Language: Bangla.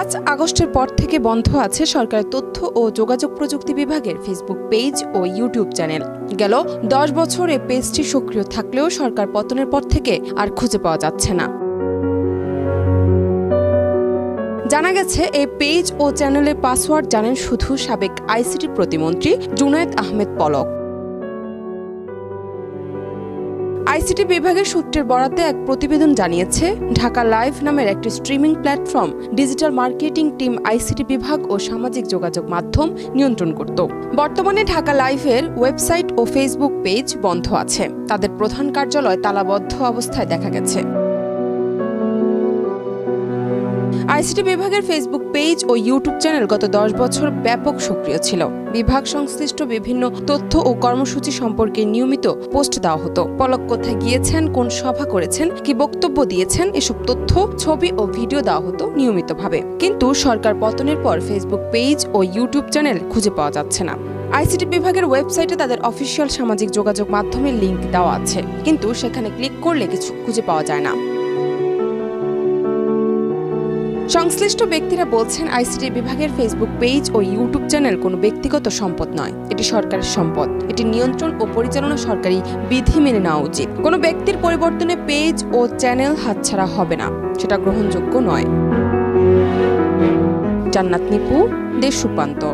5 আগস্টের পর থেকে বন্ধ আছে সরকারের তথ্য ও যোগাযোগ প্রযুক্তি বিভাগের ফেসবুক পেজ ও ইউটিউব চ্যানেল। গেল 10 বছর এই পেজটি সক্রিয় থাকলেও সরকার পতনের পর থেকে আর খুঁজে পাওয়া যাচ্ছে না। জানা গেছে, এই পেজ ও চ্যানেলের পাসওয়ার্ড জানেন শুধু সাবেক আইসিটি প্রতিমন্ত্রী জুনায়েদ আহমেদ পলক। আইসিটি বিভাগের সূত্রের বরাতে এক প্রতিবেদন জানিয়েছে, ঢাকা লাইভ নামের একটি streaming platform digital marketing team ICT বিভাগ ও সামাজিক যোগাযোগ মাধ্যম নিয়ন্ত্রণ করত। বর্তমানে ঢাকা লাইভের ওয়েবসাইট ও ফেসবুক পেজ বন্ধ আছে। তাদের প্রধান কার্যালয় তালাবদ্ধ অবস্থায় দেখা গেছে। আইসিটি বিভাগের ফেসবুক পেজ ও ইউটিউব চ্যানেল গত 10 বছর ব্যাপক সক্রিয় ছিল। বিভাগ সংশ্লিষ্ট বিভিন্ন তথ্য ও কর্মসূচি সম্পর্কে নিয়মিত পোস্ট দেওয়া হতো। পলক কোথায় গিয়েছেন, কোন সভা করেছেন, কি বক্তব্য দিয়েছেন, এসব তথ্য, ছবি ও ভিডিও দেওয়া হতো নিয়মিতভাবে। কিন্তু সরকার পতনের পর ফেসবুক পেজ ও ইউটিউব চ্যানেল খুঁজে পাওয়া যাচ্ছে না। আইসিটি বিভাগের ওয়েবসাইটে তাদের অফিসিয়াল সামাজিক যোগাযোগ মাধ্যমের লিংক দেওয়া আছে, কিন্তু সেখানে ক্লিক করলে কিছু খুঁজে পাওয়া যায় না। সংশ্লিষ্ট ব্যক্তিরা বলছেন, আইসিটি বিভাগের ফেসবুক পেজ ও ইউটিউব চ্যানেল কোনো ব্যক্তিগত সম্পদ নয়, এটি সরকারের সম্পদ। এটি নিয়ন্ত্রণ ও পরিচালনা সরকারি বিধি মেনে নেওয়া উচিত। কোনো ব্যক্তির পরিবর্তনে পেজ ও চ্যানেল হাতছাড়া হবে না, সেটা গ্রহণযোগ্য নয়। জান্নাত নিপু, দেশ রূপান্তর।